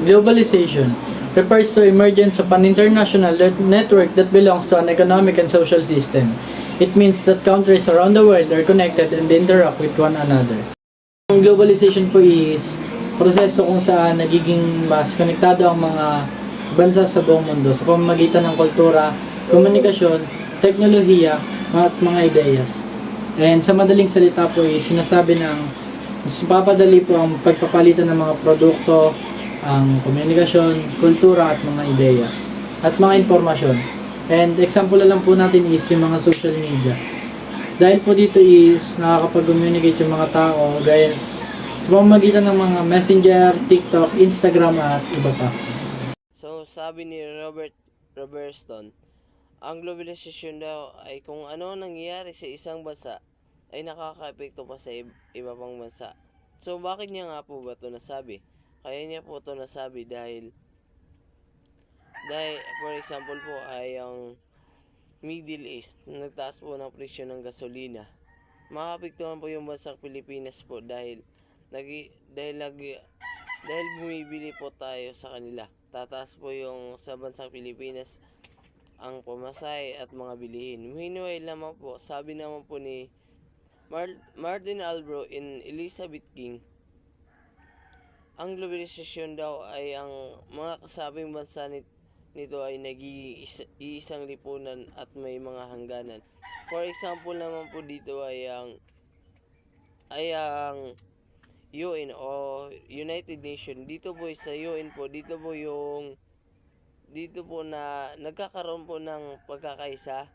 Globalization refers to emergence of an international network that belongs to an economic and social system. It means that countries around the world are connected and interact with one another. Ang globalization po is proseso kung saan nagiging mas konektado ang mga bansa sa buong mundo sa pamamagitan ng kultura, komunikasyon, teknolohiya, at mga ideyas. And sa madaling salita po is sinasabi ng mas papadali po ang pagpapalitan ng mga produkto, ang komunikasyon, kultura at mga ideyas at mga impormasyon. And example na lang po natin is yung mga social media. Dahil po dito is nakakapag-communicate yung mga tao gaya sa pamamagitan ng mga messenger, TikTok, Instagram at iba pa. So sabi ni Robert Robertson, ang globalization daw ay kung ano nangyayari sa isang bansa ay nakaka-epekto pa sa iba pang bansa. So bakit niya nga po ba ito nasabi? Kaya niya po ito nasabi dahil for example po ay ang Middle East, nagtaas po ng presyo ng gasolina. Makapektuhan po yung bansang Pilipinas po dahil bumibili po tayo sa kanila. Tataas po yung sa bansang Pilipinas ang pamasahe at mga bilihin. Meanwhile naman po, sabi naman po ni Martin Albro and Elizabeth King, ang globalisasyon daw ay ang mga kasabing bansa nito ay nag-iisang lipunan at may mga hangganan. For example naman po dito ay ang UN o United Nations. Dito po sa UN po, dito po na nagkakaroon po ng pagkakaisa.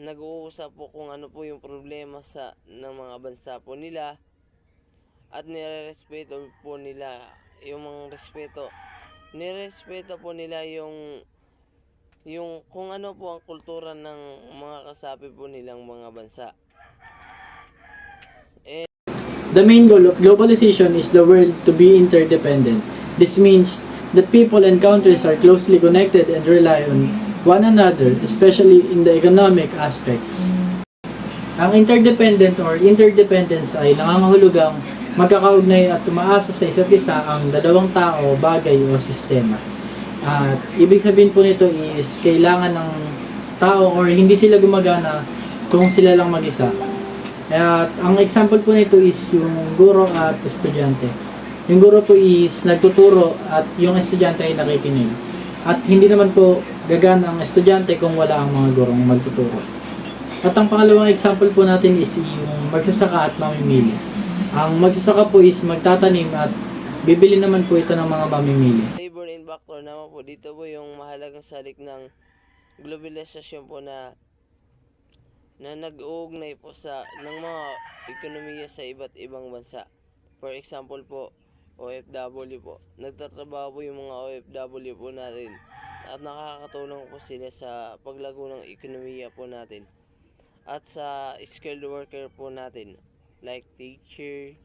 Nag-uusap po kung ano po yung problema ng mga bansa po nila at nirerespeto po nila yung mga respeto. Nirespeto po nila yung kung ano po ang kultura ng mga kasapi po nilang mga bansa. The main goal of globalization is the world to be interdependent. This means that people and countries are closely connected and rely on one another, especially in the economic aspects. Ang interdependent or interdependence ay nangangahulugang magkakaugnay at tumaasa sa isa't isa ang dalawang tao, bagay o sistema. At ibig sabihin po nito is kailangan ng tao or hindi sila gumagana kung sila lang mag-isa. At ang example po nito is yung guro at estudyante. Yung guro po is nagtuturo at yung estudyante ay nakikinig. At hindi naman po gagana ang estudyante kung wala ang mga gurong magtuturo. At ang pangalawang example po natin is yung magsasaka at mamimili. Ang magsasaka po is magtatanim at bibili naman po ito ng mga mamimili. Labor and factor naman po dito po yung mahalagang salik ng globalisasyon po na nag-uugnay po ng mga ekonomiya sa iba't ibang bansa. For example po, OFW po. Nagtatrabaho po yung mga OFW po natin at nakakatulong po sila sa paglago ng ekonomiya po natin at sa skilled worker po natin like teacher,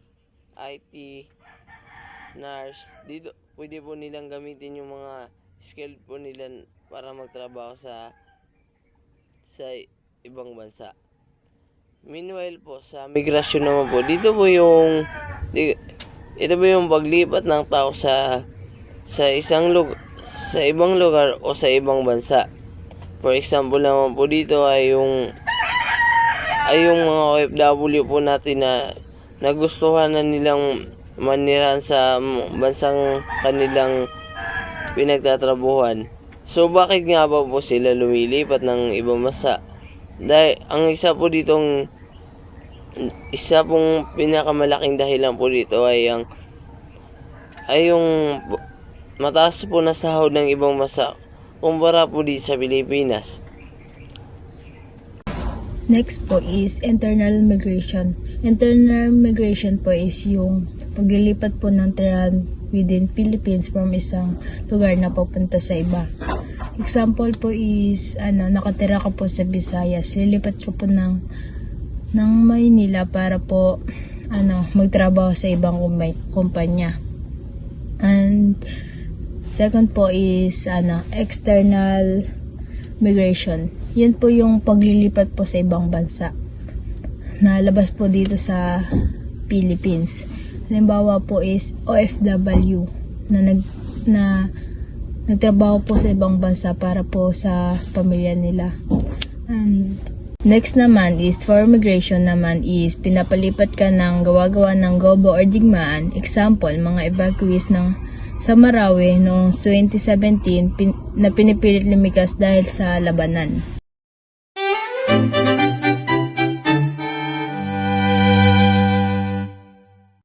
IT, nurse. Dito pwede po nilang gamitin yung mga skill po nila para magtrabaho sa ibang bansa. Meanwhile po sa migrasyon naman po, ito po yung paglipat ng tao sa ibang lugar o sa ibang bansa. For example naman po dito ay yung mga OFW po natin na nagustuhan na nilang manirahan sa bansang kanilang pinagtatrabuhan. So bakit nga ba po sila lumilipat ng ibang bansa? Dahil ang isa pong pinakamalaking dahilan po dito ay yung mataas po na sahod ng ibang bansa kumpara po dito sa Pilipinas. Next po is internal migration. Internal migration po is yung paglilipat po ng tirahan within Philippines from isang lugar na papunta sa iba. Example po is nakatira ka po sa Visayas, lilipat ka po ng Maynila para po magtrabaho sa ibang kumpanya. And second po is external migration. Yan po yung paglilipat po sa ibang bansa. Nalabas po dito sa Philippines. Halimbawa po is OFW. na nagtrabaho po sa ibang bansa para po sa pamilya nila. And next naman is for migration naman is pinapalipat ka ng gawa-gawa ng gobo or digmaan. Example, mga evacuees sa Marawi noong 2017 na pinipilit lumikas dahil sa labanan.